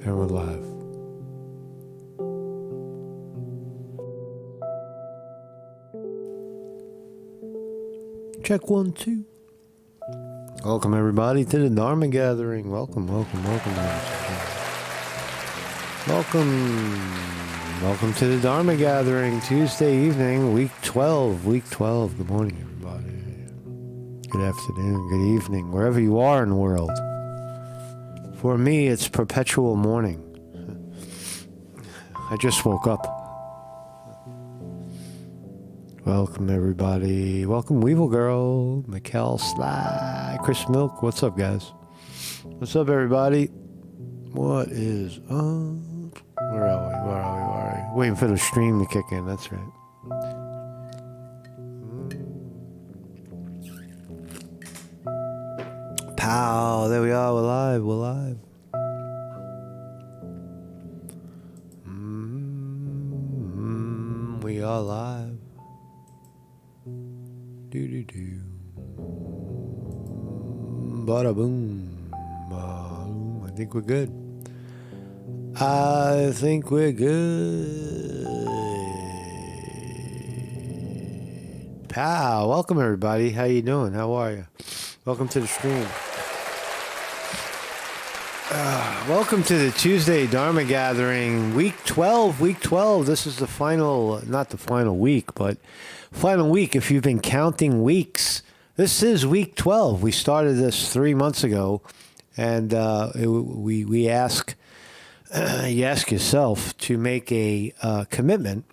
And we're live. Check 1, 2. Welcome everybody to the Dharma Gathering. Welcome. Welcome to the Dharma Gathering, Tuesday evening, week 12. Good morning, everybody. Good afternoon, good evening, wherever you are in the world. For me, it's perpetual morning. I just woke up. Welcome, everybody. Welcome, Weevil Girl, Mikkel, Sly, Chris Milk. What's up, guys? What's up, everybody? What is up? Where are we? Waiting for the stream to kick in. That's right. Pow! There we are. We're live. We are live. Do. Bada boom. I think we're good. Pow! Welcome everybody. How you doing? How are you? Welcome to the stream. Welcome to the Tuesday Dharma Gathering, week 12. This is the final, not the final week, but final week if you've been counting weeks. This is week 12. We started this 3 months ago, and we ask, you ask yourself to make a commitment,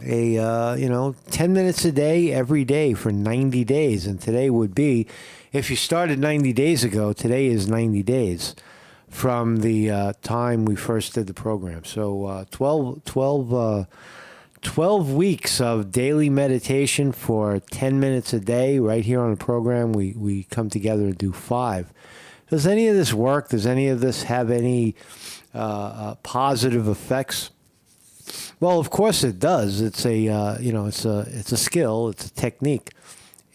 10 minutes a day, every day for 90 days. And today would be, if you started 90 days ago, today is 90 days from the time we first did the program. So 12 weeks of daily meditation for 10 minutes a day right here on the program. We come together and do 5. Does any of this work? Does any of this have any positive effects? Well, of course it does. It's a skill. It's a technique.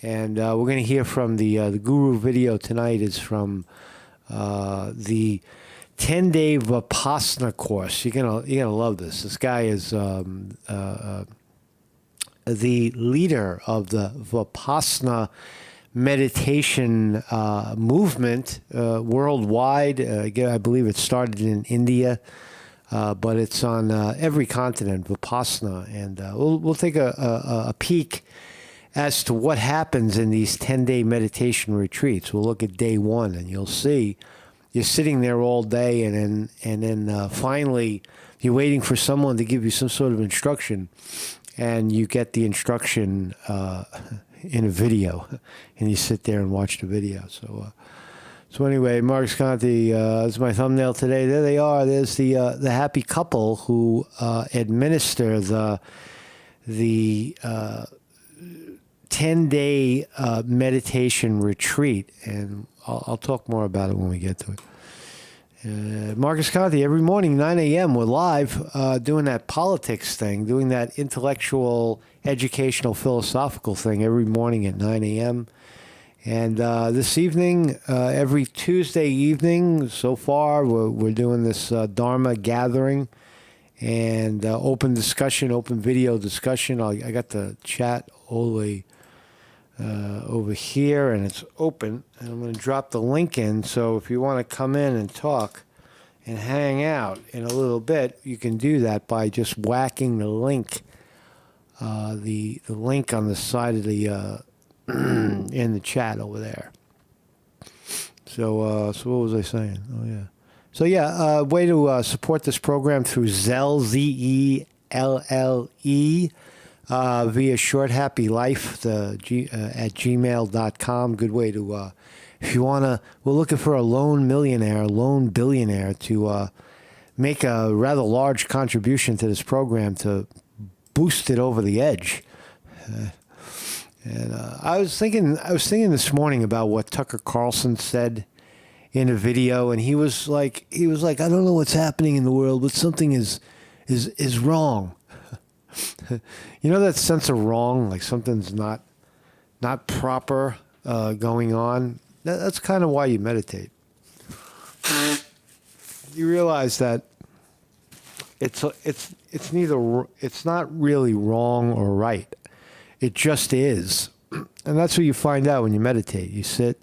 And we're going to hear from the guru video tonight is from the 10-day Vipassana course. You're gonna love this. This guy is the leader of the Vipassana meditation movement worldwide. I believe it started in India, but it's on every continent, Vipassana. And we'll take a peek as to what happens in these 10-day meditation retreats. We'll look at day 1, and you'll see you're sitting there all day, and then finally you're waiting for someone to give you some sort of instruction, and you get the instruction in a video, and you sit there and watch the video. So anyway, Mark Sconti is my thumbnail today. There they are. There's the happy couple who administer the 10-day meditation retreat, and I'll talk more about it when we get to it. Marcus Conti, every morning, 9 a.m., we're live doing that politics thing, doing that intellectual, educational, philosophical thing every morning at 9 a.m. And this evening, every Tuesday evening, so far, we're doing this Dharma Gathering and open discussion, open video discussion. I got the chat all the way over here, and it's open, and I'm going to drop the link in, so if you want to come in and talk and hang out in a little bit, you can do that by just whacking the link, the link on the side of the in the chat over there. So what was I saying? Oh yeah. So yeah, way to support this program through Zelle, Zelle, via Short Happy Life at gmail.com. Good way to, if you want to, we're looking for a lone billionaire to make a rather large contribution to this program to boost it over the edge. And I was thinking this morning about what Tucker Carlson said in a video, and he was like, I don't know what's happening in the world, but something is wrong. You know that sense of wrong, like something's not proper going on? That's kind of why you meditate. you realize that it's not really wrong or right. It just is. And that's what you find out when you meditate. You sit,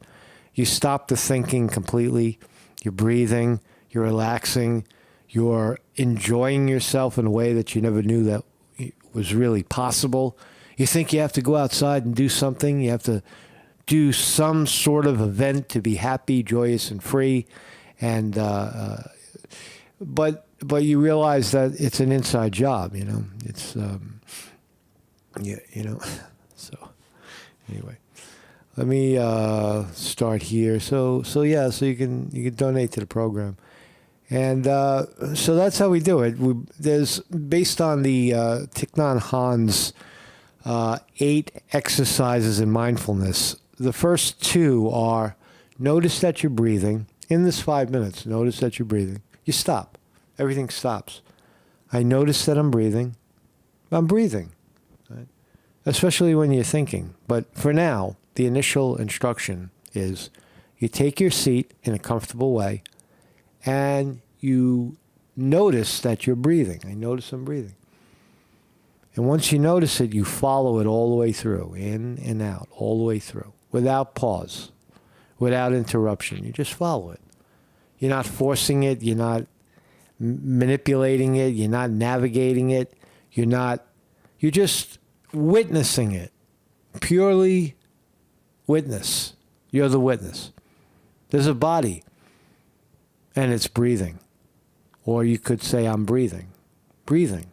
you stop the thinking completely, you're breathing, you're relaxing, you're enjoying yourself in a way that you never knew that was really possible. You think you have to go outside and do something, you have to do some sort of event to be happy, joyous, and free. And but you realize that it's an inside job, you know. It's yeah, you know. So anyway, let me start here. So yeah, so you can donate to the program, and so that's how we do it. There's based on the Thich Nhat Hanh's 8 exercises in mindfulness. The first 2 are notice that you're breathing. In this 5 minutes, notice that you're breathing. You stop. Everything stops. I notice that I'm breathing. I'm breathing. Right? Especially when you're thinking. But for now, the initial instruction is you take your seat in a comfortable way and you notice that you're breathing. I notice I'm breathing. And once you notice it, you follow it all the way through, in and out, all the way through, without pause, without interruption. You just follow it. You're not forcing it. You're not manipulating it. You're not navigating it. You're just witnessing it. Purely witness. You're the witness. There's a body, and it's breathing. Or you could say, I'm breathing. Breathing.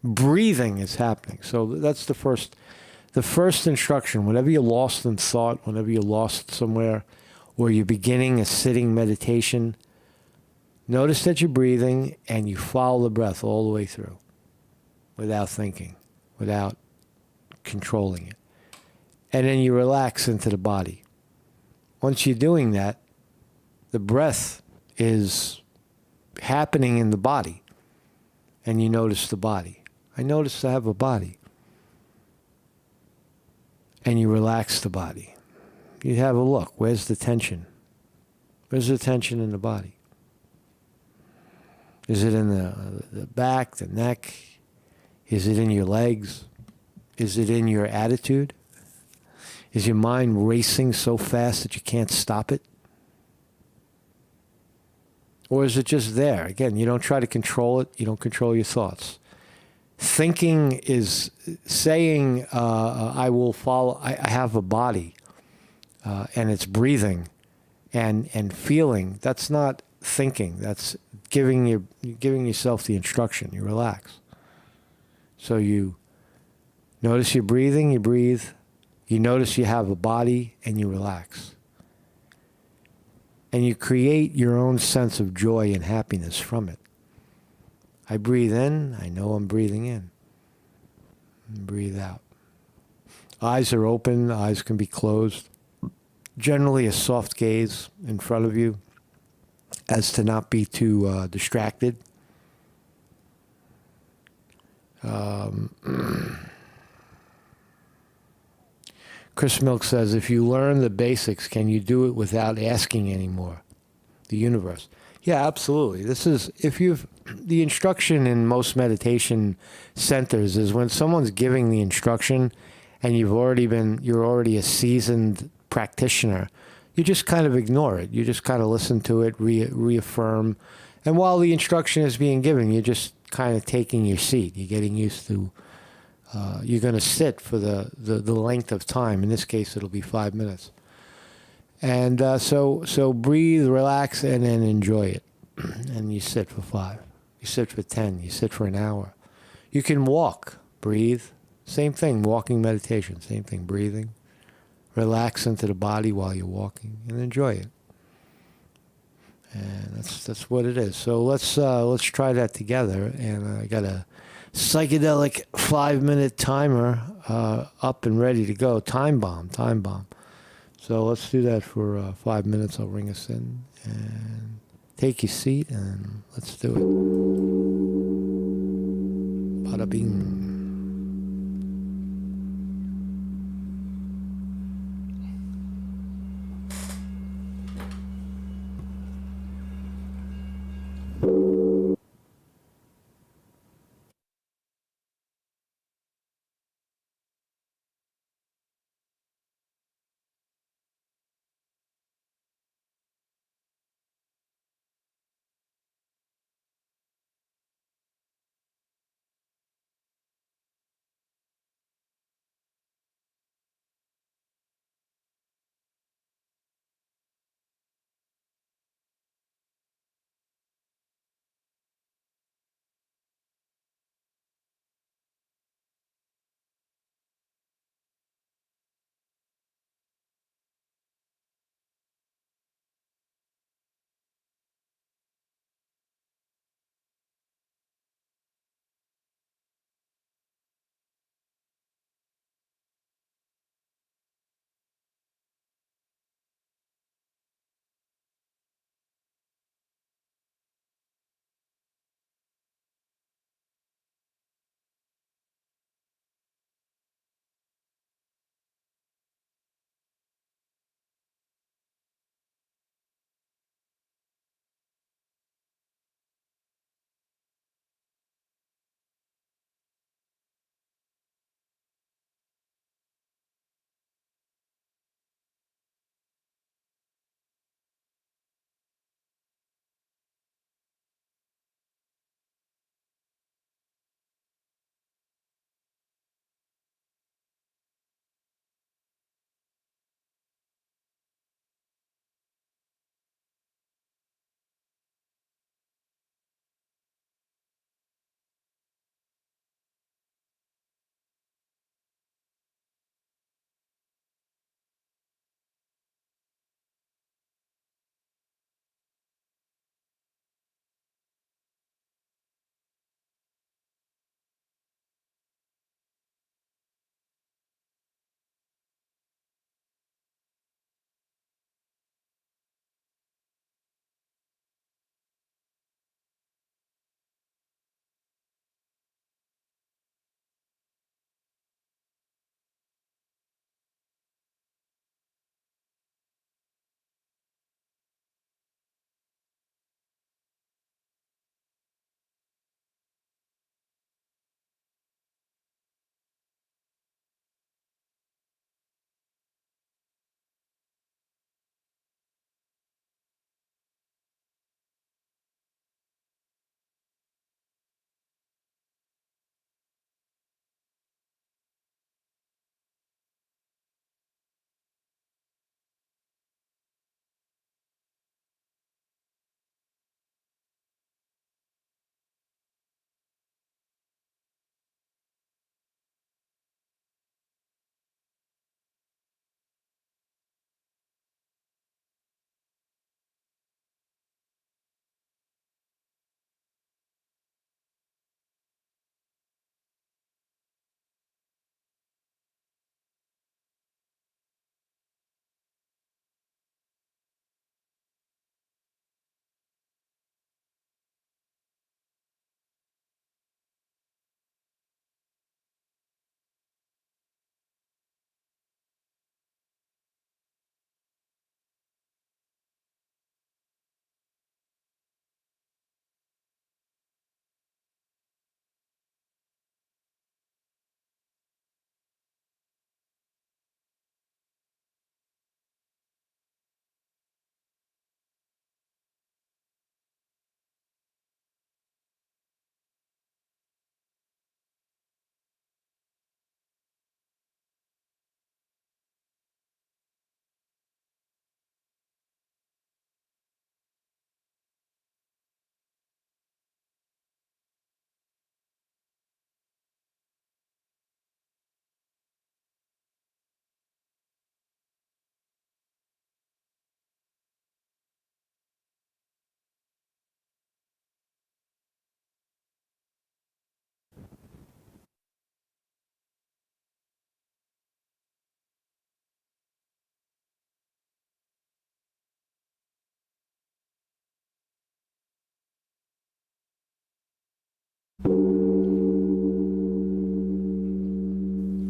Breathing is happening. So that's the first instruction. Whenever you're lost in thought, whenever you're lost somewhere, or you're beginning a sitting meditation, notice that you're breathing and you follow the breath all the way through without thinking, without controlling it. And then you relax into the body. Once you're doing that, the breath is happening in the body, and you notice the body. I notice I have a body. And you relax the body. You have a look. Where's the tension? Where's the tension in the body? Is it in the back, the neck? Is it in your legs? Is it in your attitude? Is your mind racing so fast that you can't stop it? Or is it just there? Again, you don't try to control it. You don't control your thoughts. Thinking is saying, I will follow, I have a body, and it's breathing and feeling. That's not thinking. That's giving yourself the instruction. You relax. So you notice you're breathing, you breathe. You notice you have a body, and you relax. And you create your own sense of joy and happiness from it. I breathe in, I know I'm breathing in. And breathe out. Eyes are open, eyes can be closed. Generally a soft gaze in front of you as to not be too distracted. Chris Milk says, if you learn the basics, can you do it without asking anymore? The universe. Yeah, absolutely. The instruction in most meditation centers is when someone's giving the instruction and you're already a seasoned practitioner, you just kind of ignore it. You just kind of listen to it, reaffirm. And while the instruction is being given, you're just kind of taking your seat. You're getting used to, you're going to sit for the length of time. In this case, it'll be 5 minutes. And so breathe, relax, and then enjoy it. And you sit for 5. You sit for 10. You sit for an hour. You can walk, breathe. Same thing, walking meditation. Same thing, breathing. Relax into the body while you're walking and enjoy it. And that's what it is. So let's try that together. And I got a psychedelic 5-minute timer up and ready to go. Time bomb. So let's do that for 5 minutes. I'll ring us in and take your seat and let's do it. Bada bing.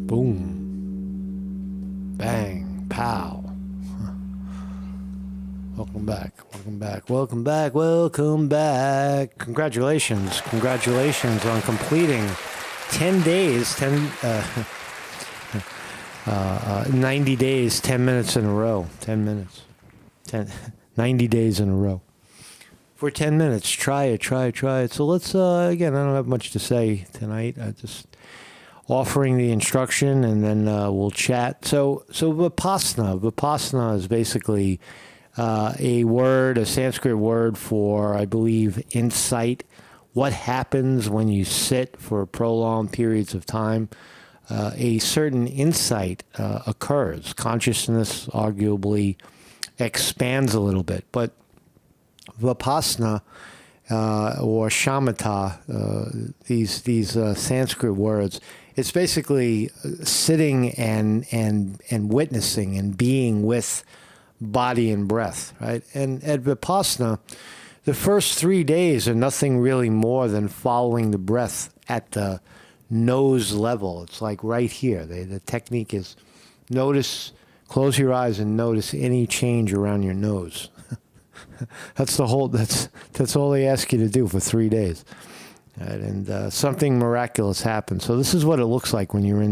Boom. Bang. Pow. Welcome back. Welcome back. Welcome back. Welcome back. Congratulations. Congratulations on completing 10 days, 90 days, 10 minutes in a row. 10 minutes. 90 days in a row. For 10 minutes. Try it. So let's, again, I don't have much to say tonight. I just offering the instruction, and then we'll chat. So Vipassana is basically a Sanskrit word for, I believe, insight. What happens when you sit for prolonged periods of time? A certain insight occurs. Consciousness arguably expands a little bit. But Vipassana or shamatha, these Sanskrit words, it's basically sitting and witnessing and being with body and breath, right? And at Vipassana, the first 3 days are nothing really more than following the breath at the nose level. It's like right here. The technique is close your eyes and notice any change around your nose. That's all they ask you to do for 3 days. Right? And something miraculous happens. So this is what it looks like when you're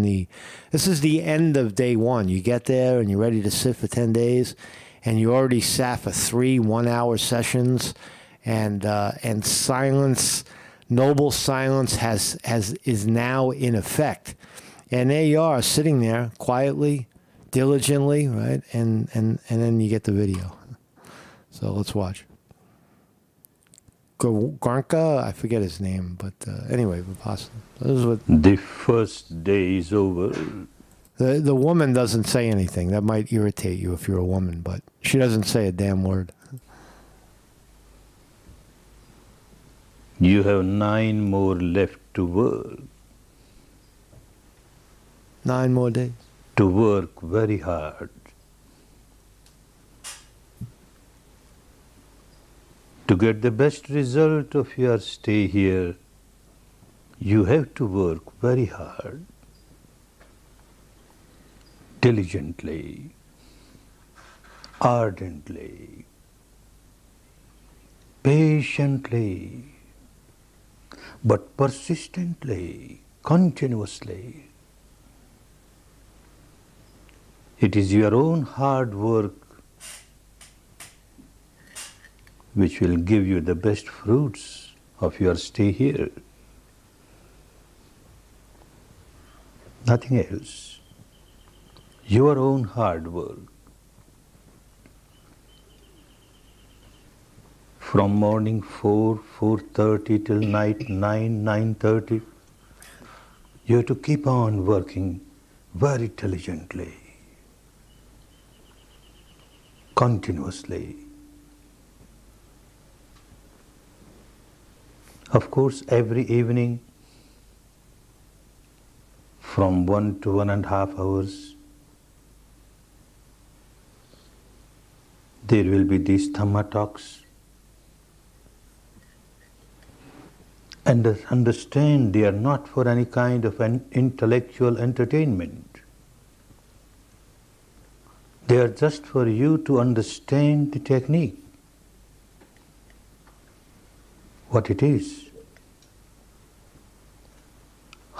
this is the end of day one. You get there and you're ready to sit for 10 days, and you already sat for 3 1-hour sessions, and silence, noble silence is now in effect. And there you are, sitting there quietly, diligently, right? And then you get the video. So let's watch. Gornka, I forget his name, but anyway, Vipassana. This is what the first day is over. The woman doesn't say anything. That might irritate you if you're a woman, but she doesn't say a damn word. You have 9 more left to work. 9 more days. To work very hard. To get the best result of your stay here, you have to work very hard, diligently, ardently, patiently, but persistently, continuously. It is your own hard work which will give you the best fruits of your stay here. Nothing else. Your own hard work. From morning 4:30 till night 9:30, you have to keep on working very diligently, continuously. Of course, every evening from 1 to 1.5 hours, there will be these Dhamma talks. And understand they are not for any kind of an intellectual entertainment. They are just for you to understand the technique, what it is,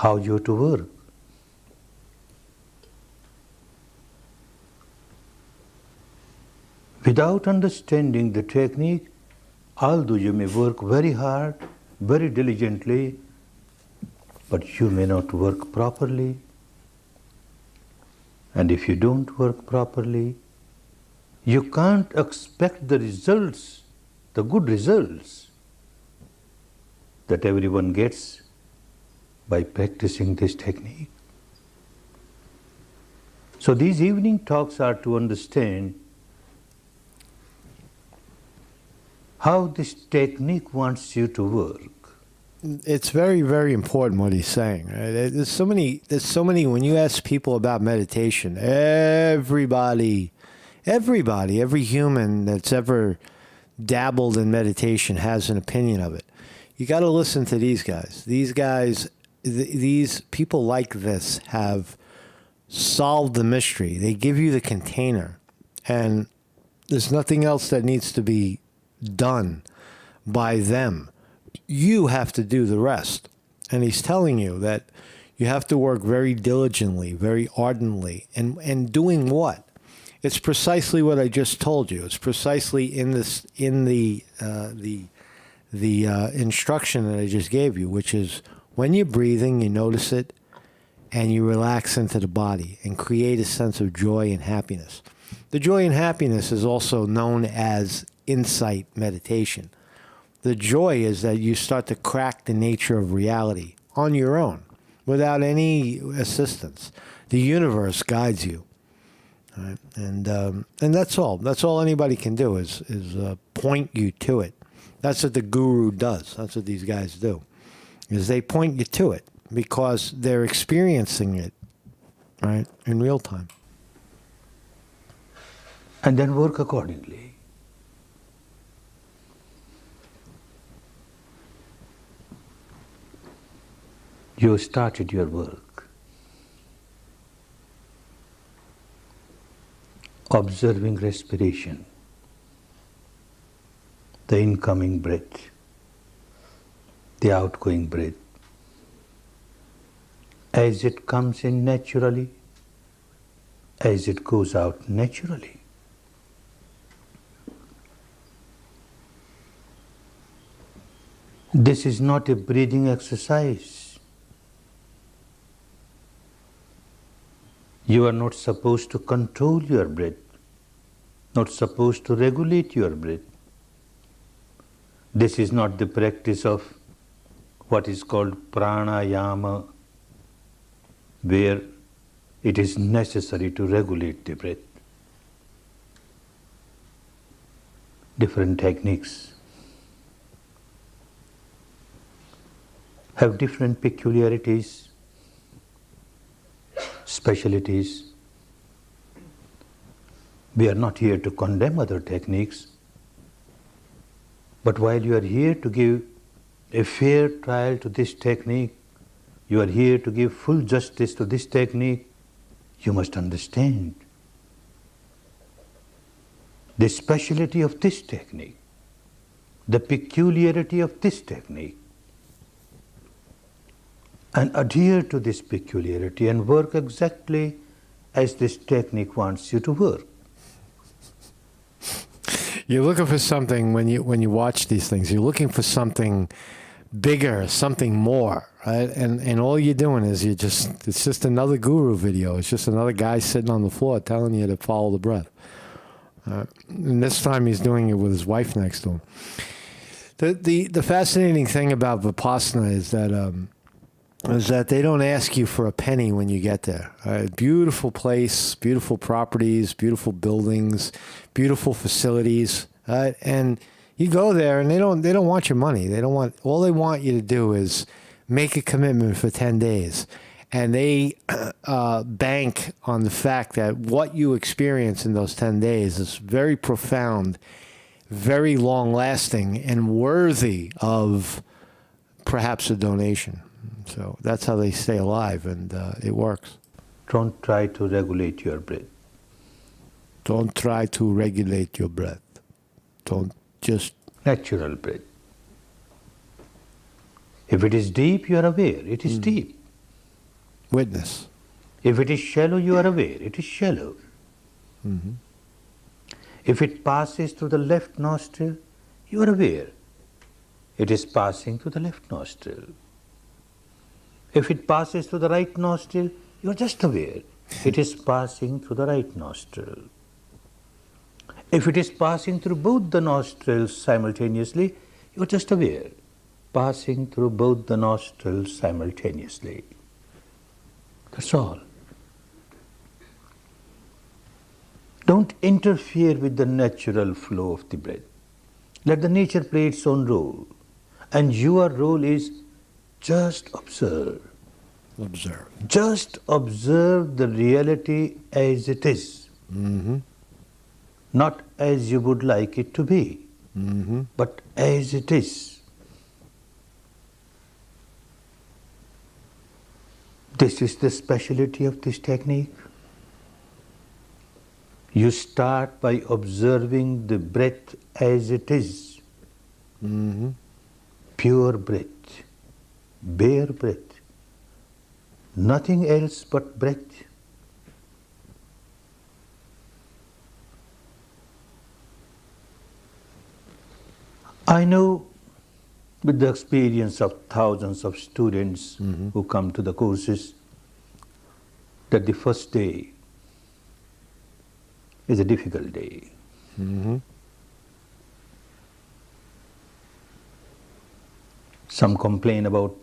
how you have to work. Without understanding the technique, although you may work very hard, very diligently, but you may not work properly. And if you don't work properly, you can't expect the results, the good results that everyone gets by practicing this technique. So these evening talks are to understand how this technique wants you to work. It's very, very important what he's saying. Right? There's so many, when you ask people about meditation, every human that's ever dabbled in meditation has an opinion of it. You got to listen to these guys. These people like this have solve the mystery. They give you the container, and there's nothing else that needs to be done by them. You have to do the rest. And he's telling you that you have to work very diligently, very ardently. And doing what? It's precisely what I just told you. It's precisely in the instruction that I just gave you, which is when you're breathing, you notice it, and you relax into the body and create a sense of joy and happiness. The joy and happiness is also known as insight meditation. The joy is that you start to crack the nature of reality on your own, without any assistance. The universe guides you. Right? And that's all. That's all anybody can do is point you to it. That's what the guru does. That's what these guys do, is they point you to it because they're experiencing it, right, in real time. And then work accordingly. You started your work, observing respiration, the incoming breath, the outgoing breath, as it comes in naturally, as it goes out naturally. This is not a breathing exercise. You are not supposed to control your breath, not supposed to regulate your breath. This is not the practice of what is called pranayama, where it is necessary to regulate the breath. Different techniques have different peculiarities, specialities. We are not here to condemn other techniques, but while you are here to give a fair trial to this technique, you are here to give full justice to this technique, you must understand the speciality of this technique, the peculiarity of this technique, and adhere to this peculiarity and work exactly as this technique wants you to work. You're looking for something when you watch these things. You're looking for something bigger, something more, right? And all you're doing is it's just another guru video. It's just another guy sitting on the floor telling you to follow the breath. And this time he's doing it with his wife next to him. The fascinating thing about Vipassana is that they don't ask you for a penny when you get there. Beautiful place, beautiful properties, beautiful buildings, beautiful facilities, and you go there and they don't want your money. All they want you to do is make a commitment for 10 days, and they bank on the fact that what you experience in those 10 days is very profound, very long-lasting, and worthy of perhaps a donation. So that's how they stay alive, and it works. Don't try to regulate your breath. Don't try to regulate your breath. Don't just... Natural breath. If it is deep, you are aware, it is deep. Witness. If it is shallow, you are aware, it is shallow. Mm-hmm. If it passes through the left nostril, you are aware, it is passing through the left nostril. If it passes through the right nostril, you are just aware, it is passing through the right nostril. If it is passing through both the nostrils simultaneously, you are just aware, passing through both the nostrils simultaneously. That's all. Don't interfere with the natural flow of the breath. Let the nature play its own role. And your role is just observe. Observe. Just observe the reality as it is. Mm-hmm. Not as you would like it to be, but as it is. This is the specialty of this technique. You start by observing the breath as it is. Pure breath, bare breath, nothing else but breath. I know with the experience of thousands of students who come to the courses that the first day is a difficult day. Some complain about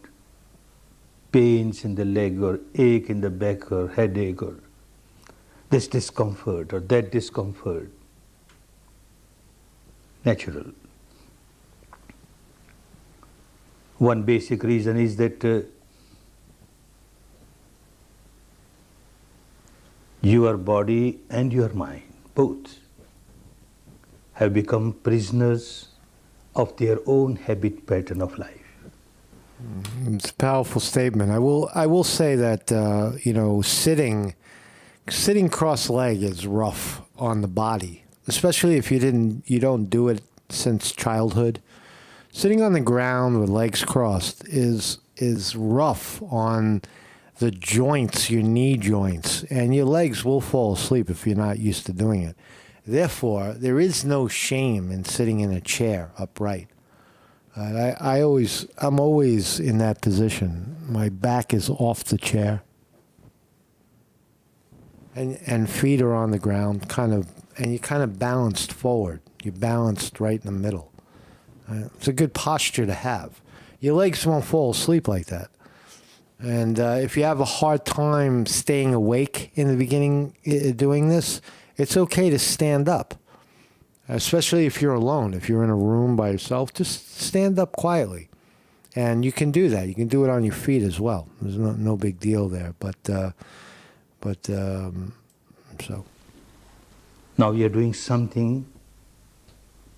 pains in the leg or ache in the back or headache or this discomfort or that discomfort. Natural. One basic reason is that your body and your mind, both, have become prisoners of their own habit pattern of life. It's a powerful statement. I will say that sitting cross-legged is rough on the body, especially if you don't do it since childhood. Sitting on the ground with legs crossed is rough on the joints, your knee joints, and your legs will fall asleep if you're not used to doing it. Therefore, there is no shame in sitting in a chair upright. I'm always in that position. My back is off the chair, and feet are on the ground, and you're kind of balanced forward. You're balanced right in the middle. It's a good posture to have. Your legs won't fall asleep like that. And if you have a hard time staying awake in the beginning doing this, it's okay to stand up. Especially if you're alone. If you're in a room by yourself, just stand up quietly. And you can do that. You can do it on your feet as well. There's no big deal there. So. Now you're doing something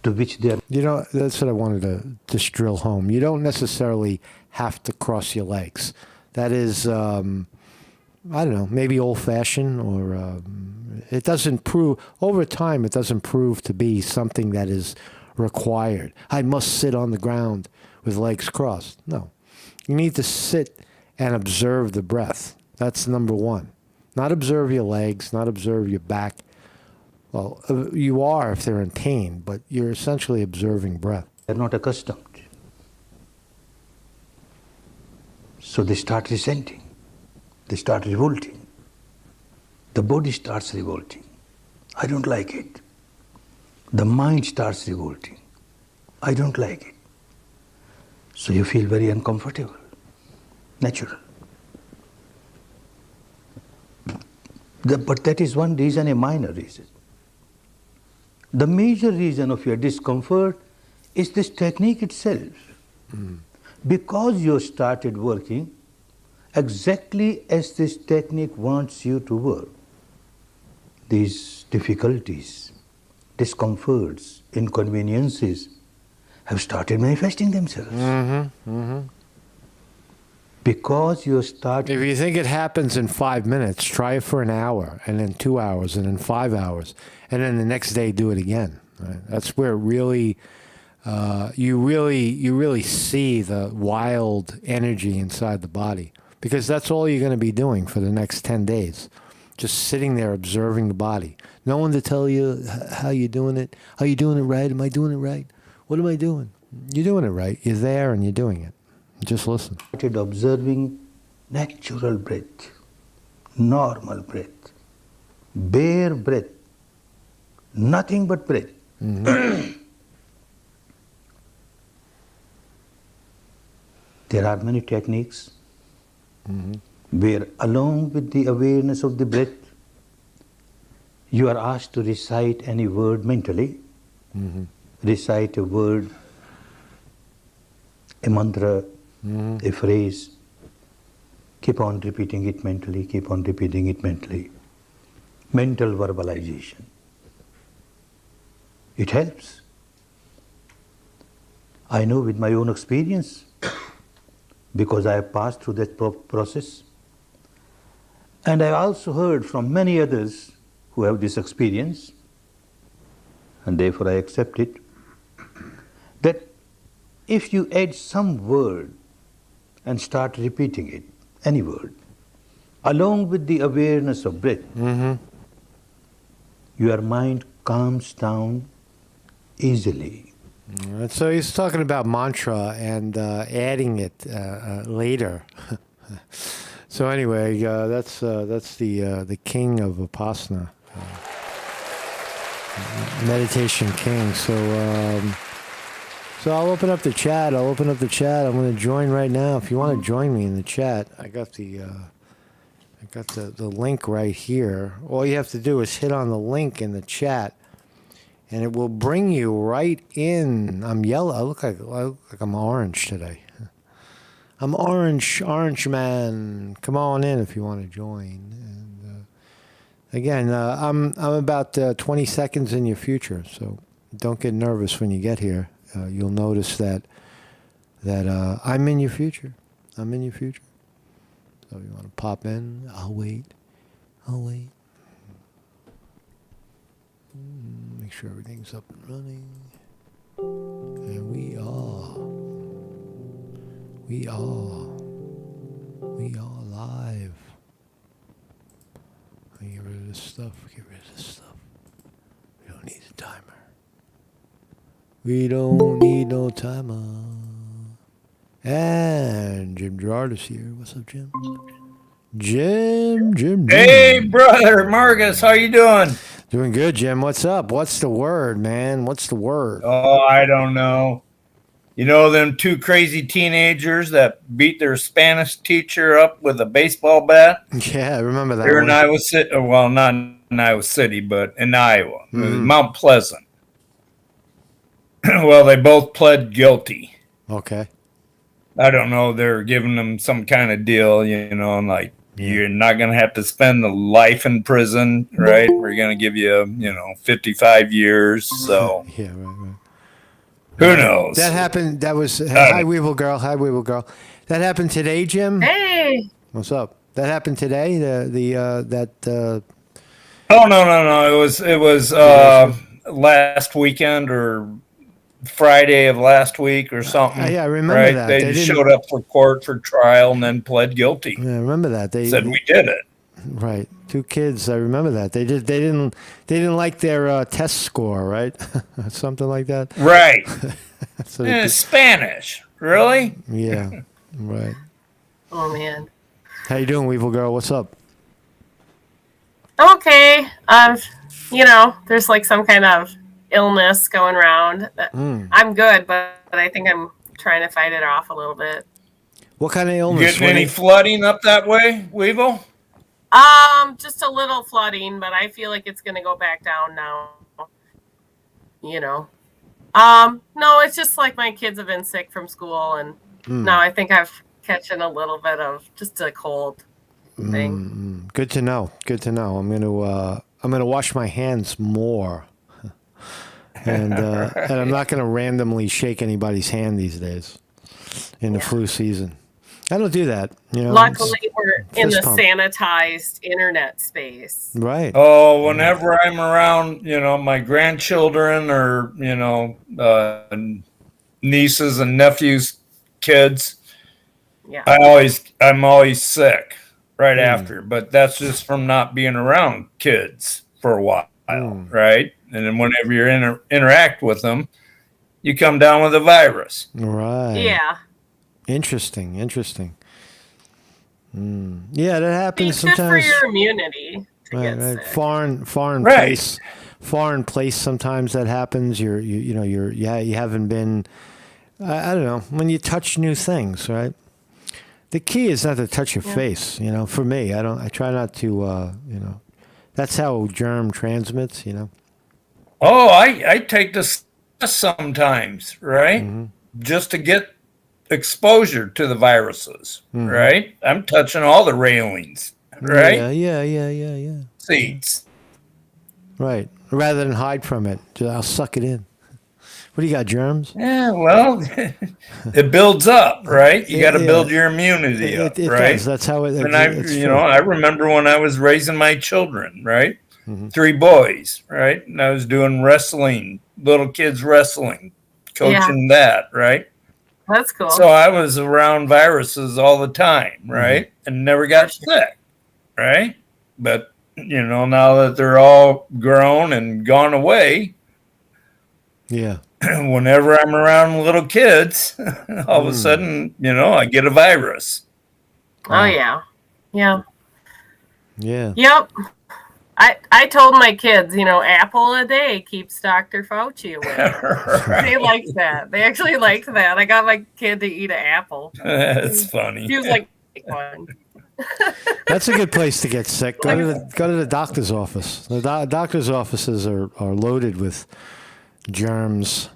to which they're... That's what I wanted to just drill home. You don't necessarily have to cross your legs. That is, I don't know, maybe old-fashioned, or it doesn't prove, over time, it doesn't prove to be something that is required. I must sit on the ground with legs crossed. No. You need to sit and observe the breath. That's number one. Not observe your legs, not observe your back. Well, you are if they're in pain, but you're essentially observing breath. They're not accustomed. So they start resenting. They start revolting. The body starts revolting. I don't like it. The mind starts revolting. I don't like it. So you feel very uncomfortable. Natural. But that is one reason, a minor reason. The major reason of your discomfort is this technique itself. Because you started working exactly as this technique wants you to work, these difficulties, discomforts, inconveniences have started manifesting themselves. Because you start... If you think it happens in 5 minutes, try it for an hour, and then 2 hours, and then 5 hours, and then the next day do it again. Right? That's where really, you really see the wild energy inside the body, because that's all you're going to be doing for the next 10 days. Just sitting there observing the body. No one to tell you how you're doing it. Are you doing it right? Am I doing it right? What am I doing? You're doing it right. You're there and you're doing it. Just listen. Started observing natural breath, normal breath, bare breath, nothing but breath. There are many techniques where, along with the awareness of the breath, you are asked to recite any word mentally. Recite a word, a mantra, a phrase. Keep on repeating it mentally, keep on repeating it mentally. Mental verbalization. It helps. I know with my own experience, because I have passed through that process. And I also heard from many others who have this experience, and therefore I accept it, that if you add some word and start repeating it, any word, along with the awareness of breath, your mind calms down easily. So he's talking about mantra and adding it later. So anyway, that's the king of Vipassana, meditation king. So I'll open up the chat. I'm going to join right now. If you want to join me in the chat, I got the link right here. All you have to do is hit on the link in the chat, and it will bring you right in. I'm yellow. I look like I'm orange today. I'm orange man. Come on in if you want to join. And again, I'm about 20 seconds in your future, so don't get nervous when you get here. You'll notice that I'm in your future. So if you want to pop in, I'll wait. Make sure everything's up and running. And we are live. Get rid of this stuff. We don't need a timer. We don't need no timer. And Jim Gerard is here. What's up, Jim? Jim. Hey, brother Marcus, how you doing? Doing good, Jim. What's up? What's the word, man? What's the word? Oh, I don't know. You know them two crazy teenagers that beat their Spanish teacher up with a baseball bat? Yeah, I remember that. They're in Iowa City. Well, not in Iowa City, but in Iowa. It was Mount Pleasant. Well, they both pled guilty. Okay. I don't know. They're giving them some kind of deal, and like, you're not going to have to spend the life in prison, right? We're going to give you, 55 years. So, yeah, right. Who knows? That happened. That was hi, Weevil girl. That happened today, Jim. Hey. What's up? That happened today. Oh no! It was last weekend or Friday of last week or something. Yeah, I remember right? that. They showed up for court for trial and then pled guilty. Yeah, I remember that. They said we did it. Right, 2 kids. I remember that. They didn't like their test score, right? Something like that. Right. So Spanish, really? Yeah, right. Oh man. How you doing, Weevil girl? What's up? Okay. There's like some kind of illness going around. I'm good, but I think I'm trying to fight it off a little bit. What kind of illness? Getting any flooding up that way, Weevil? Just a little flooding, but I feel like it's gonna go back down now. No, it's just like my kids have been sick from school, and now I think I've catching a little bit of just a cold thing. Good to know. I'm gonna wash my hands more, and I'm not gonna randomly shake anybody's hand these days in the flu season. I don't do that. Luckily, we're in the sanitized internet space. Right. Oh, whenever I'm around, my grandchildren or, nieces and nephews, kids, I'm always sick right after. But that's just from not being around kids for a while, right? And then whenever you interact with them, you come down with a virus. Right. Yeah. Interesting. Yeah, that happens it's sometimes. Good for your immunity. Right. Foreign right. place. Sometimes that happens. You haven't been. I don't know, when you touch new things, right? The key is not to touch your face. For me, I try not to. That's how germ transmits. Oh, I take this sometimes, right? Just to get exposure to the viruses, right? I'm touching all the railings, right? Yeah. Seats. Right. Rather than hide from it, I'll suck it in. What do you got, germs? Yeah, well, it builds up, right? You got to build your immunity up, it right? does. That's how it. And It's true. I remember when I was raising my children, right? Mm-hmm. 3 boys, right? And I was doing wrestling, little kids wrestling, coaching that, right? That's cool. So I was around viruses all the time, right? Mm-hmm. And never got sick, right? But, now that they're all grown and gone away, yeah. Whenever I'm around little kids, all of a sudden, I get a virus. Oh, yeah. Yeah. Yeah. Yep. I told my kids, apple a day keeps Dr. Fauci away. Right. They liked that. They actually liked that. I got my kid to eat an apple. That's funny. He was like, one. That's a good place to get sick. Go to the doctor's office. The doctor's offices are loaded with germs.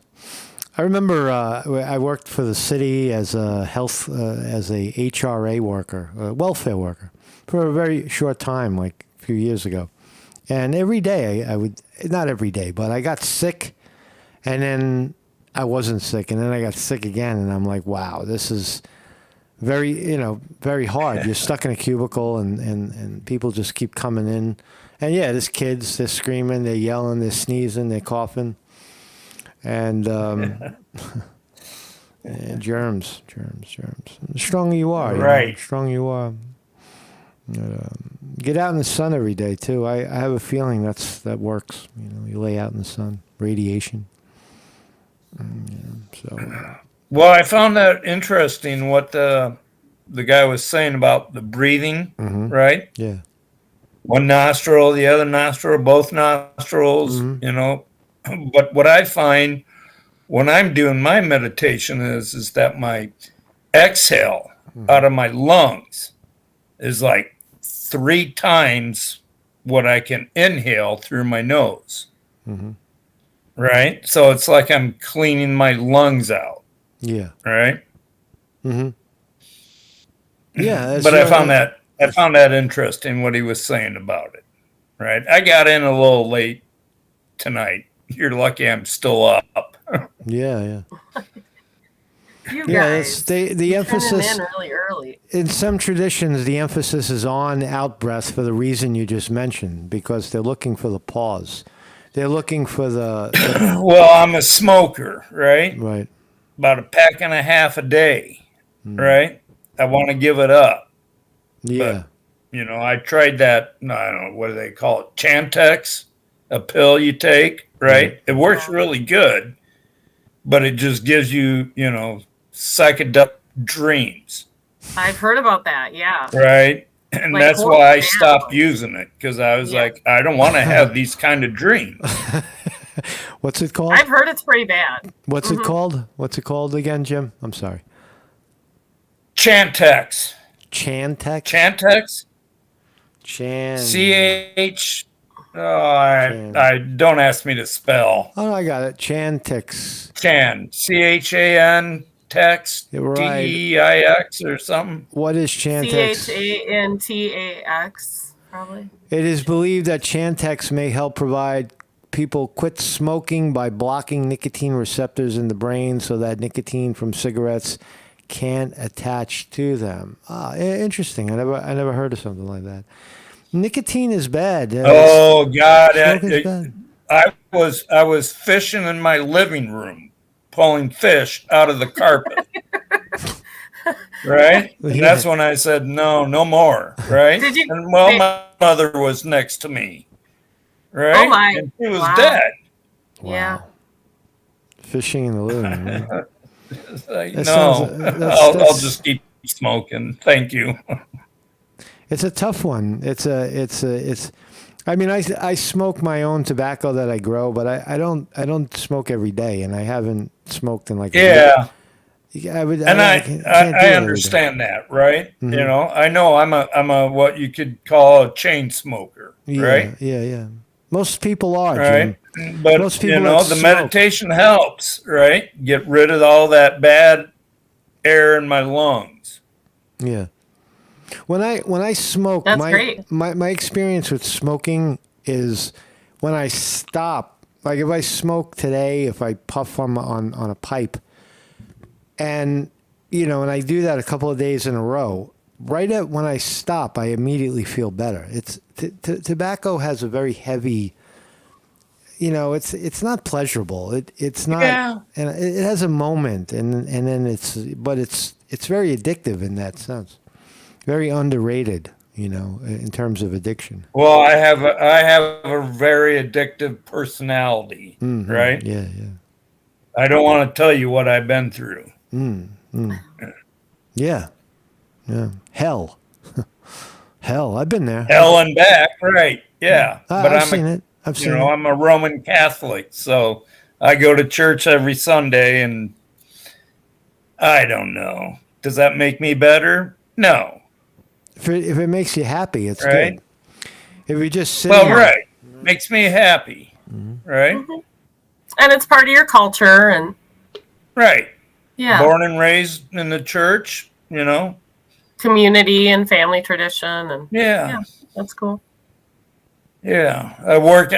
I remember I worked for the city as a as a HRA worker, a welfare worker, for a very short time, like a few years ago. And every day I would, not every day, but I got sick, and then I wasn't sick, and then I got sick again, and I'm like, wow, this is very, very hard. You're stuck in a cubicle, and people just keep coming in. And yeah, there's kids, they're screaming, they're yelling, they're sneezing, they're coughing. And, and germs. The stronger you are, right? The stronger you are. Get out in the sun every day too. I have a feeling that works. You lay out in the sun, radiation. Well, I found that interesting what the guy was saying about the breathing, right? Yeah. One nostril, the other nostril, both nostrils, But what I find when I'm doing my meditation is that my exhale out of my lungs is like 3 times what I can inhale through my nose. Right? So it's like I'm cleaning my lungs out. Yeah. Right? Yeah. But I found that interesting what he was saying about it. Right? I got in a little late tonight. You're lucky I'm still up. Yeah. You guys, the emphasis in really early. In some traditions, the emphasis is on out breath for the reason you just mentioned, because they're looking for the pause. They're looking for the well, I'm a smoker, right? Right. About a pack and a half a day, right? I want to give it up. Yeah. But, I tried that. I don't know, what do they call it? Chantix, a pill you take, right? It works really good, but it just gives you, psychedelic dreams. I've heard about that, yeah. Right? And like that's why I stopped using it, because I was like, I don't want to have these kind of dreams. What's it called? I've heard it's pretty bad. What's it called? What's it called again, Jim? I'm sorry. Chantix. Chantix? Chantix? CH. Oh, I don't ask me to spell. Oh, I got it. Chantix. CHAN text. Right. DEIX or something. What is Chantix? CHANTAX, probably. It is believed that Chantix may help provide people quit smoking by blocking nicotine receptors in the brain so that nicotine from cigarettes can't attach to them. Interesting. I never heard of something like that. Nicotine is bad. Oh God! I was fishing in my living room, pulling fish out of the carpet. Right? And that's when I said no more. Right? And my mother was next to me. Right? Oh my! And she was dead. Wow. Yeah. Fishing in the living room. Like, I'll just keep smoking. Thank you. It's a tough one. I mean, I smoke my own tobacco that I grow, but I don't smoke every day, and I haven't smoked in like a year. I understand that, right? I know I'm a what you could call a chain smoker, right? Yeah. Most people are, right? Jim. But most people the meditation helps, right? Get rid of all that bad air in my lungs. Yeah. When I smoke, That's great. My experience with smoking is when I stop, Like if I smoke today, if I puff on a pipe, and and I do that a couple of days in a row, when I stop, I immediately feel better. Tobacco has a very heavy, it's not pleasurable. It's not, and it has a moment, and then it's very addictive in that sense. Very underrated, in terms of addiction. Well, I have a very addictive personality, right? Yeah. I don't want to tell you what I've been through. Yeah. Hell. Hell. I've been there. Hell and back, right? Yeah. But I've seen it. I've seen it. I'm a Roman Catholic, so I go to church every Sunday, and I don't know. Does that make me better? No. If it makes you happy, it's right? good. If you just sit right. Makes me happy, right? Mm-hmm. And it's part of your culture, and right. Yeah. Born and raised in the church, community and family tradition, and yeah, that's cool. Yeah, I work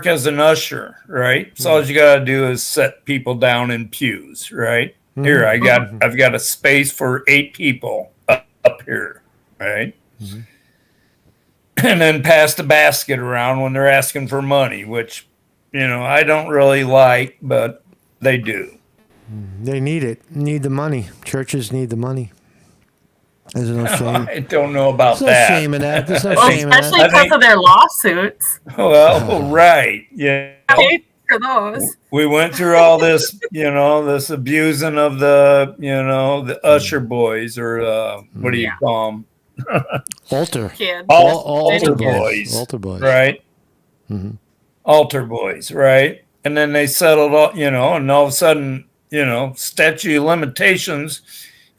as an usher, right? So all you gotta do is set people down in pews, right? Here, I've got a space for 8 people up here, right? And then pass the basket around when they're asking for money, which I don't really like, but they do. They need it. Need the money. Churches need the money. There's no shame. I don't know about There's that. No shame in that. There's no shame especially in that. because of their lawsuits. Well, right. Yeah. For those. We went through all this, this abusing of the usher boys, or what do you call them? Altar. Kids. Altar boys. Altar boys. Right. Altar boys, right? And then they settled all, and all of a sudden, statute of limitations.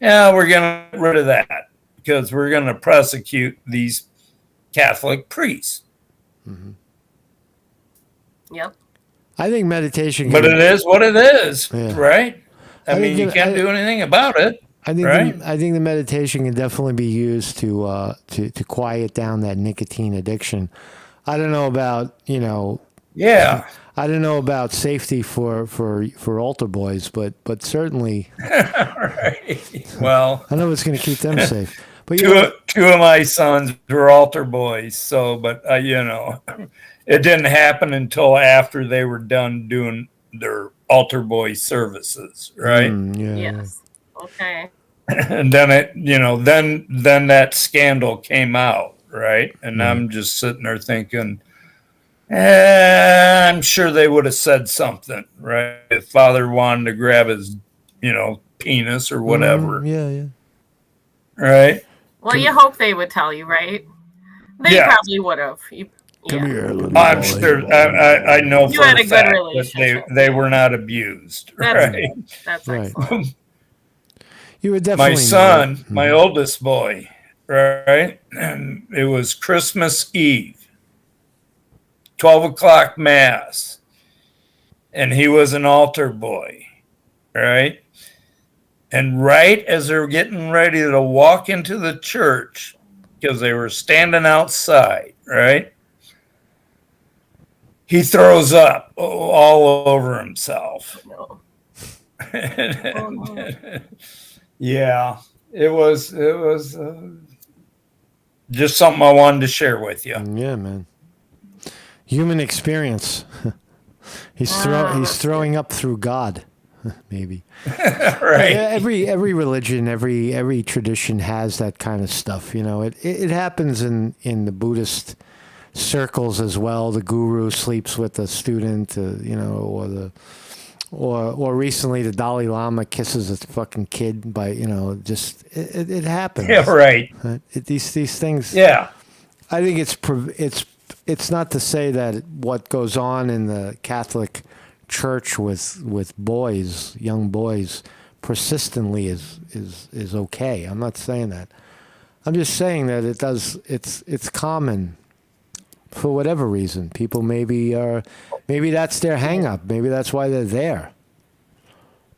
Yeah, we're going to get rid of that because we're going to prosecute these Catholic priests. Yep. I think meditation. But it is what it is, right? I mean, you can't do anything about it. I think right? I think the meditation can definitely be used to quiet down that nicotine addiction. I don't know about Yeah. I don't know about safety for altar boys, but certainly. Right. Well, I know it's going to keep them safe. But two of my sons were altar boys, so but it didn't happen until after they were done doing their altar boy services, right? Yes. Okay. And then then that scandal came out, right? And I'm just sitting there thinking, I'm sure they would have said something, right? If Father wanted to grab his, penis or whatever. Yeah. Right? Well, you hope they would tell you, right? They probably would have. Come here, little I'm boy. sure. I know You for had a a good fact relationship. that they were not abused, right? That's Right. excellent. You would definitely. My son, my oldest boy, right? And it was Christmas Eve, 12 o'clock mass, and he was an altar boy, right? And right as they were getting ready to walk into the church, because they were standing outside, right? He throws up all over himself. No. Yeah, it was just something I wanted to share with you. Yeah, man. Human experience. He's throwing up through God, maybe. Right. Every religion, every tradition has that kind of stuff. It happens in the Buddhist circles as well. The guru sleeps with the student, or recently the Dalai Lama kisses a fucking kid by just it happens. Yeah, right. These things. Yeah. I think it's not to say that what goes on in the Catholic Church with boys, young boys, persistently is okay. I'm not saying that. I'm just saying that it's common for whatever reason. People maybe that's their hang up. Maybe that's why they're there.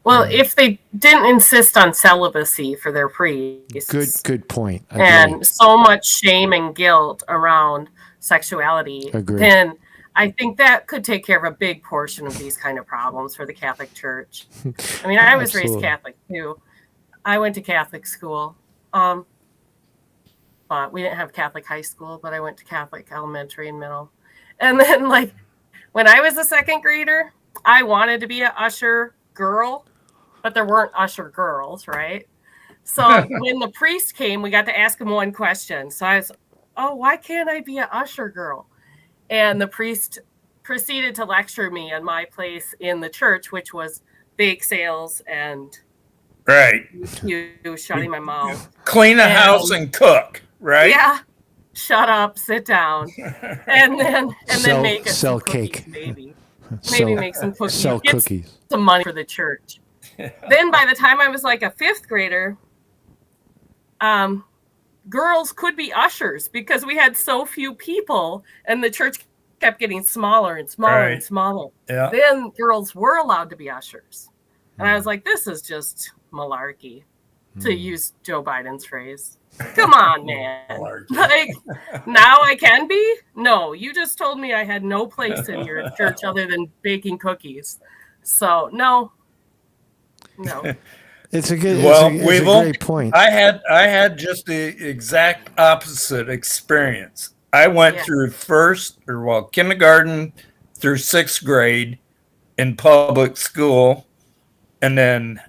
Well, if they didn't insist on celibacy for their priests. Good point. And so much shame and guilt around sexuality, Agreed. then I think that could take care of a big portion of these kind of problems for the Catholic Church. I mean, I was raised Catholic too. I went to Catholic school. But we didn't have Catholic high school, but I went to Catholic elementary and middle. And then, like, when I was a second grader, I wanted to be an usher girl, but there weren't usher girls, right? So when the priest came, we got to ask him one question. So I was, oh, why can't I be an usher girl? And the priest proceeded to lecture me on my place in the church, which was bake sales and you shutting my mouth. Clean a house and cook, right? Yeah. Shut up, sit down. And then make it sell cookies, cake. maybe make some cookies. Sell Get cookies. some money for the church. Then by the time I was like a fifth grader, girls could be ushers because we had so few people and the church kept getting smaller and smaller and smaller. Yeah. Then girls were allowed to be ushers. And I was like, this is just malarkey, to use Joe Biden's phrase. Come on, man. Like, now I can be? No, you just told me I had no place in your church other than baking cookies. So, no. It's a good. Well, it's a great point. I had just the exact opposite experience. I went through kindergarten through sixth grade in public school, and then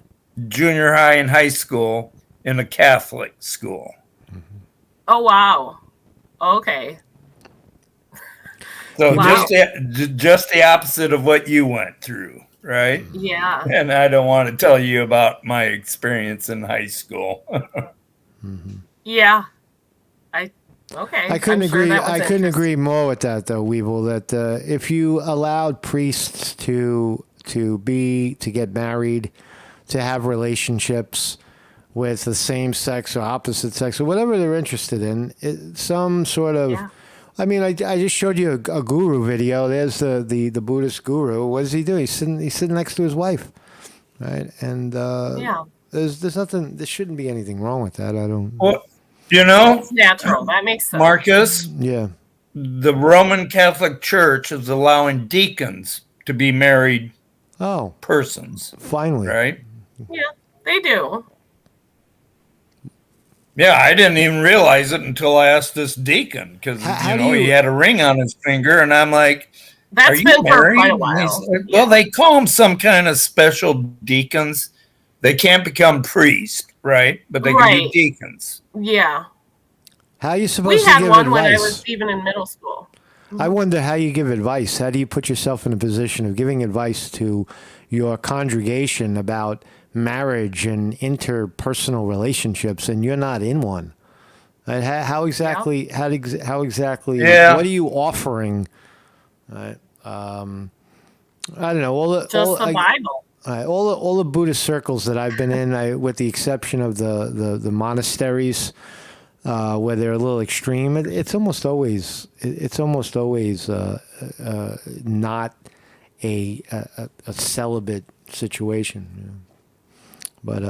junior high and high school in a Catholic school. Oh, wow. Okay. So just the opposite of what you went through, right? Yeah. And I don't want to tell you about my experience in high school. Yeah. Okay. I couldn't agree. I couldn't agree more with that, though, Weevil. That if you allowed priests to get married, to have relationships with the same sex or opposite sex or whatever they're interested in, some sort of. Yeah. I mean, I just showed you a guru video. There's the Buddhist guru. What does he do? He's sitting next to his wife, right? And there's nothing. There shouldn't be anything wrong with that. I don't. Well, it's natural. That makes sense. Marcus. Yeah. The Roman Catholic Church is allowing deacons to be married. Persons. Finally. Right? Yeah, they do. Yeah, I didn't even realize it until I asked this deacon because he had a ring on his finger, and I'm like, "That's Are been you married?" for quite a while." Said, well, they call them some kind of special deacons. They can't become priests, right? But they can be deacons. Yeah. How are you supposed to give advice? We had one when I was even in middle school. I wonder how you give advice. How do you put yourself in a position of giving advice to your congregation about marriage and interpersonal relationships, and you're not in one? How exactly? How exactly? Yeah. What are you offering? I don't know. The Bible. All the Buddhist circles that I've been in, with the exception of the monasteries, where they're a little extreme, it's almost always not a celibate situation. But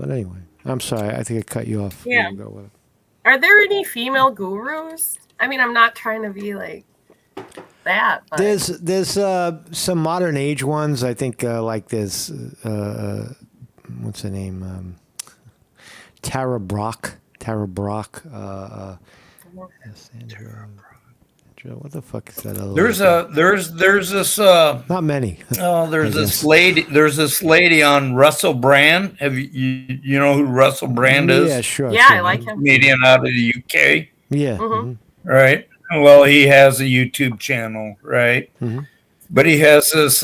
anyway, I'm sorry. I think I cut you off. Yeah. Are there any female gurus? I mean, I'm not trying to be like that. But. There's some modern age ones. I think like there's what's her name? Tara Brock. What the fuck is that? There's this. Not many. There's this lady. There's this lady on Russell Brand. Have you know who Russell Brand is? Yeah, sure. Yeah, I like him. Comedian out of the UK. Yeah. Mm-hmm. Right. Well, he has a YouTube channel, right? Mm-hmm. But he has this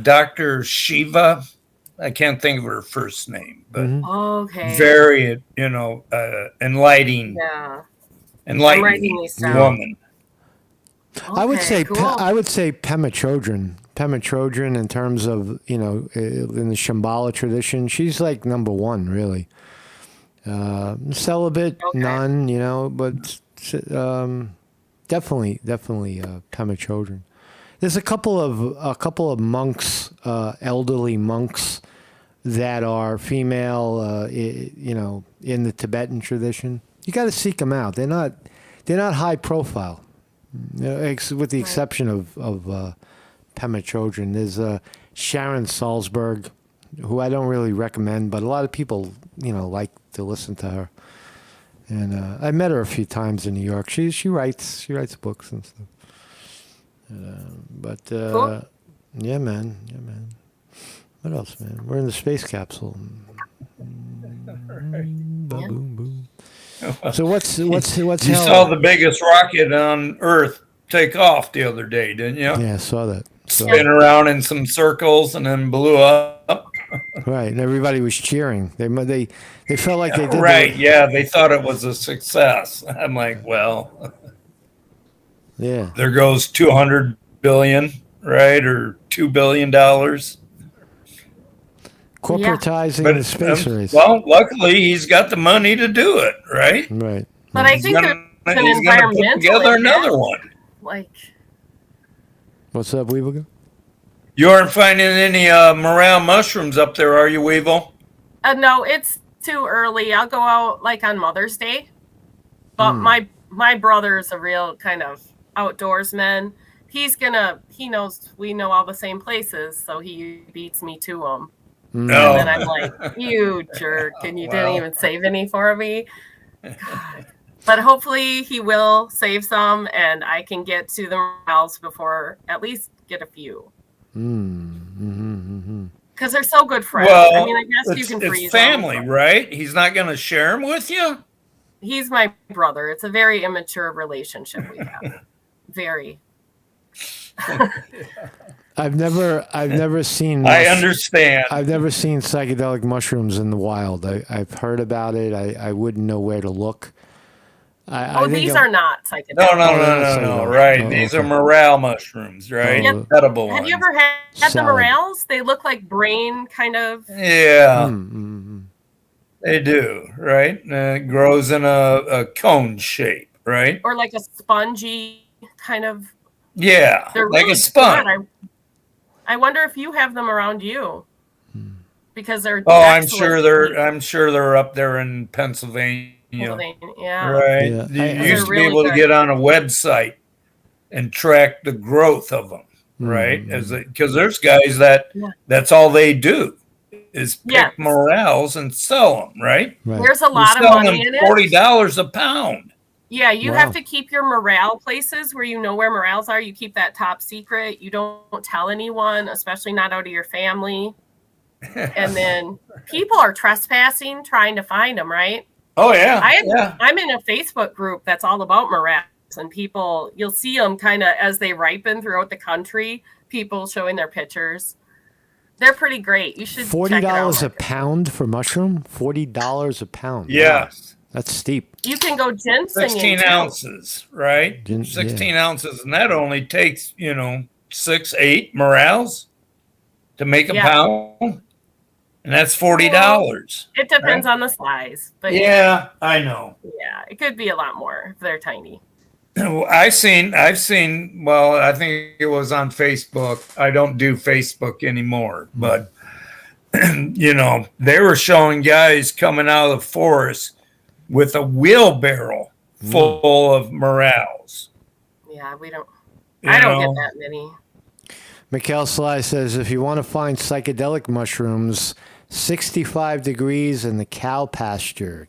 Dr. Shiva. I can't think of her first name, but very enlightening. Yeah. Enlightening woman. Okay, I would say Pema Chodron in terms of in the Shambhala tradition. She's like number one, really. Celibate, nun, but definitely Pema Chodron. There's a couple of monks, elderly monks, that are female, in the Tibetan tradition. You got to seek them out. They're not high profile. With the exception of Pema Chodron. There's Sharon Salzberg, who I don't really recommend, but a lot of people, like to listen to her. And I met her a few times in New York. She writes books and stuff. Cool. Yeah, man. What else, man? We're in the space capsule. Boom, boom. So what's You hell? saw the biggest rocket on Earth take off the other day, didn't you? Yeah, I saw that. Spin around in some circles and then blew up. Right, and everybody was cheering. They felt like they did. Right, yeah, they thought it was a success. I'm like, well, yeah. There goes 200 billion, right, or $2 billion. Corporatizing the space race. Well, luckily he's got the money to do it, right? Right. But I think there's an he's gonna put together another one. Like, what's up, Weevil? You aren't finding any morale mushrooms up there, are you, Weevil? no, it's too early. I'll go out like on Mother's Day. But my brother's a real kind of outdoorsman. He knows we know all the same places, so he beats me to them. And then I'm like, you jerk, and you didn't even save any for me. God. But hopefully he will save some, and I can get to the morels before at least get a few. Because they're so good friends. Well, I mean, I guess you can freeze it's family, them, right? He's not going to share them with you? He's my brother. It's a very immature relationship we have. Very. I've never seen. I understand. I've never seen psychedelic mushrooms in the wild. I've heard about it. I wouldn't know where to look. These are not psychedelic. No. Right. These are morale mushrooms, right? Edible ones. Have you ever had the morels? They look like brain kind of. Yeah. They do, right? It grows in a cone shape, right? Or like a spongy kind of. Yeah, they're like really a sponge. I wonder if you have them around you, because they're. I'm sure they're up there in Pennsylvania. Yeah. Right. Yeah. You used to be able to get on a website and track the growth of them, right? Because there's guys that's all they do is pick morels and sell them, right? There's a lot of money in it. $40 a pound. Yeah, you have to keep your morale places where you know where morels are. You keep that top secret. You don't tell anyone, especially not out of your family. And then people are trespassing, trying to find them, right? Oh, yeah. I'm in a Facebook group that's all about morels. And people, you'll see them kind of as they ripen throughout the country, people showing their pictures. They're pretty great. You should $40 a pound for mushroom? $40 a pound. Yes. Wow. That's steep. You can go ginsenging. 16 ounces, right? 16 ounces. And that only takes, 6-8 morels to make a pound. And that's $40. It depends on the size. But yeah, I know. Yeah, it could be a lot more if they're tiny. I've seen, well, I think it was on Facebook. I don't do Facebook anymore, but, they were showing guys coming out of the forest with a wheelbarrow full of morels. Yeah, I don't get that many. Mikhail Sly says, if you want to find psychedelic mushrooms, 65 degrees in the cow pasture.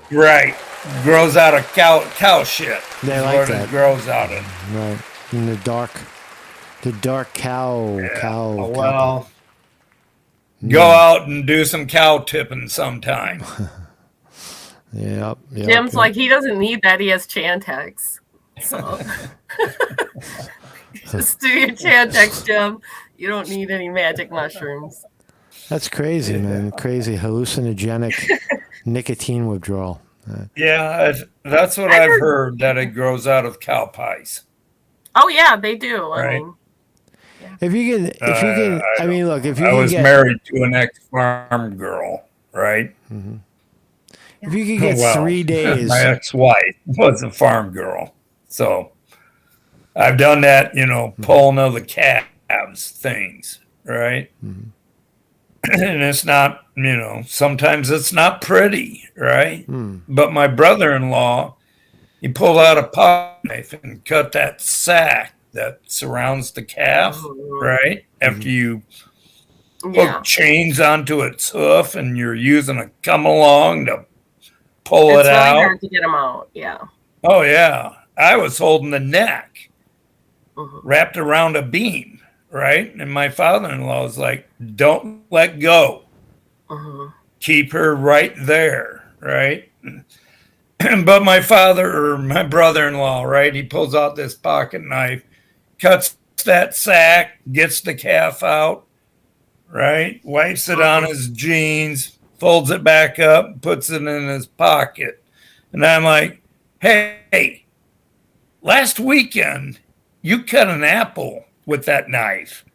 Right. Grows out of cow shit. They like that. It grows out of. Right. In the dark cow. Well, go out and do some cow tipping sometime. Yep. Jim's like, he doesn't need that. He has Chantix. So just do your Chantix, Jim. You don't need any magic mushrooms. That's crazy, man. Crazy hallucinogenic nicotine withdrawal. That's what I've heard, that it grows out of cow pies. Oh yeah, they do. Right. I mean, if you can, look, if you I can was married to an ex-farm girl, right? Mm-hmm. If you could get 3 days. My ex-wife was a farm girl. So I've done that, pulling of the calves things, right? Mm-hmm. And it's not, sometimes it's not pretty, right? But my brother-in-law He pulled out a pocket knife and cut that sack that surrounds the calf, right? After you hook chains onto its hoof and you're using a come along to pull it out. It's really hard to get them out, yeah. Oh, yeah. I was holding the neck wrapped around a beam, right? And my father-in-law was like, don't let go. Keep her right there, right? But my father or my brother-in-law, right, he pulls out this pocket knife, cuts that sack, gets the calf out, right, wipes it on his jeans, folds it back up, puts it in his pocket. And I'm like, hey, last weekend, you cut an apple with that knife,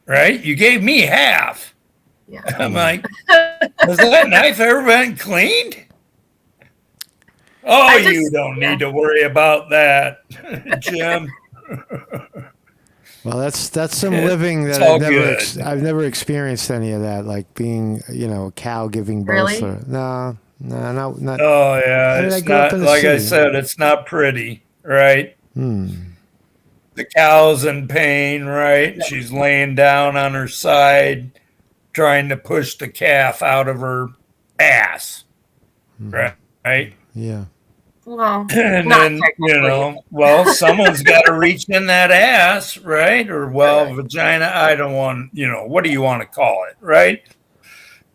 right? You gave me half. Yeah. I'm like, has that knife ever been cleaned? Oh, you don't need to worry about that, Jim. Well, that's some living that I've never experienced any of that, like being, a cow giving birth. Really? No, not. Oh yeah, it's not like I said. It's not pretty, right? The cow's in pain, right? She's laying down on her side, trying to push the calf out of her ass, right? Yeah. Well, and then someone's got to reach in that ass, right? Or vagina. I don't want, what do you want to call it, right?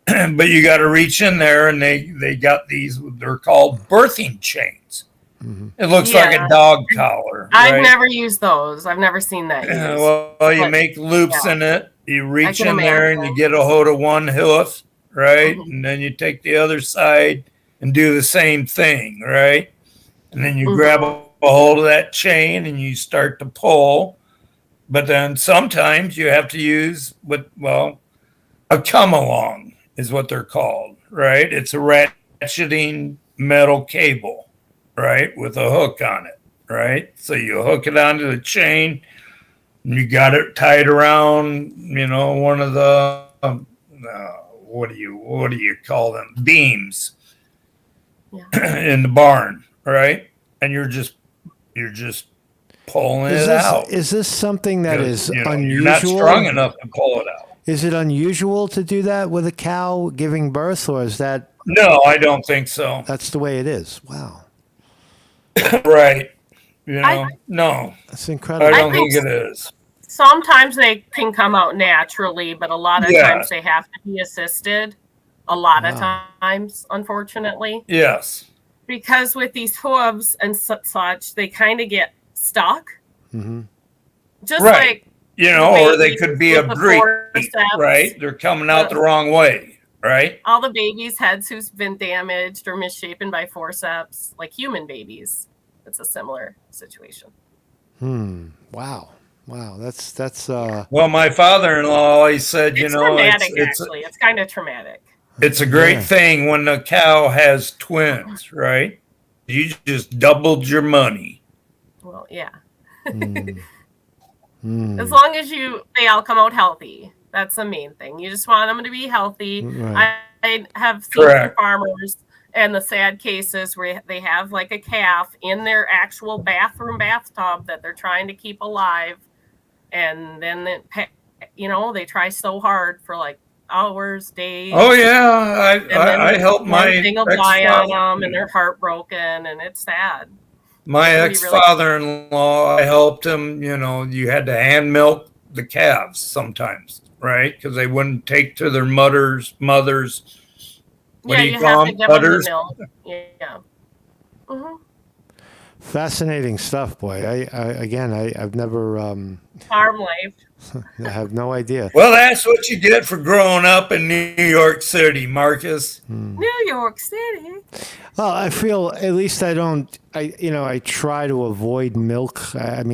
But you got to reach in there, and they got these. They're called birthing chains. It looks like a dog collar. I've never used those. I've never seen that used. Well, you make loops in it. You reach in there, and you get a hold of one hoof, right? And then you take the other side and do the same thing, right? And then you grab a hold of that chain and you start to pull. But then sometimes you have to use a come along is what they're called, right? It's a ratcheting metal cable, right? With a hook on it, right? So you hook it onto the chain and you got it tied around, one of the, what do you call them? Beams in the barn. Right, and you're just pulling it out. Is this something that is unusual? You're not strong enough to pull it out. Is it unusual to do that with a cow giving birth, or is that? No, I don't think so. That's the way it is. Wow. Right. No. That's incredible. I don't think it is. Sometimes they can come out naturally, but a lot of times they have to be assisted. A lot of times, unfortunately. Yes. Because with these hooves and such, they kind of get stuck. Just like, or they could be a breed, right? They're coming out the wrong way, right? All the babies' heads who's been damaged or misshapen by forceps, like human babies. It's a similar situation. Wow. That's. Well, my father-in-law always said, it's traumatic. It's kind of traumatic. It's a great thing when the cow has twins, right? You just doubled your money. Well, yeah. As long as they all come out healthy. That's the main thing. You just want them to be healthy. Right. I have seen farmers and the sad cases where they have like a calf in their actual bathtub that they're trying to keep alive. And then, they try so hard for like hours, days. Oh yeah, I helped my ex-father on them, and they're heartbroken, and it's sad. My ex-father-in-law, I helped him. You had to hand milk the calves sometimes, right? Because they wouldn't take to their mothers. What do you call them? Udders. Yeah. Fascinating stuff, boy. I've never farm life. I have no idea. Well, that's what you get for growing up in New York City, Marcus. New York City. Well, I feel at least I try to avoid milk. It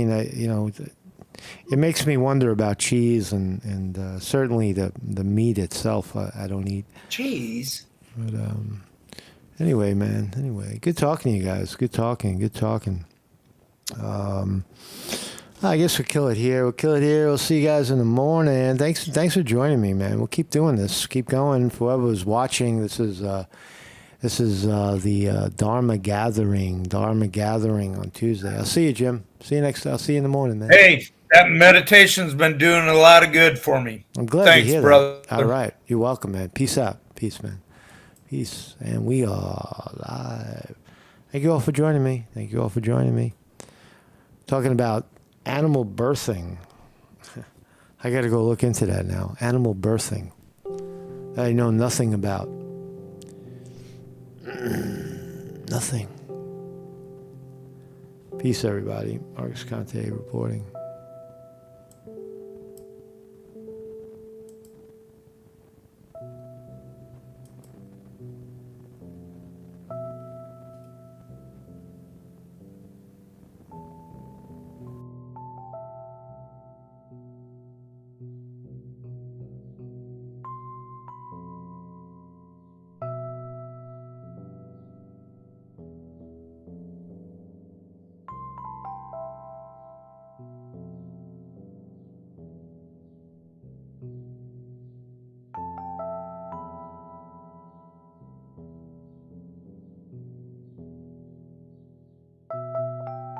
makes me wonder about cheese and certainly the meat itself. I don't eat cheese. But anyway, man. Anyway, good talking to you guys. Good talking. I guess we'll kill it here. We'll see you guys in the morning. Thanks for joining me, man. We'll keep doing this. Keep going. For whoever was watching, this is This is the Dharma gathering on Tuesday. I'll see you, Jim. I'll see you in the morning, man. Hey, that meditation's been doing a lot of good for me. I'm glad Thanks, to hear brother. that. All right. You're welcome, man. Peace out. Peace, man. Peace. And we are live. Thank you all for joining me. Talking about animal birthing. I got to go look into that now. Animal birthing. That I know nothing about. Nothing. Peace, everybody. Marcus Conte reporting.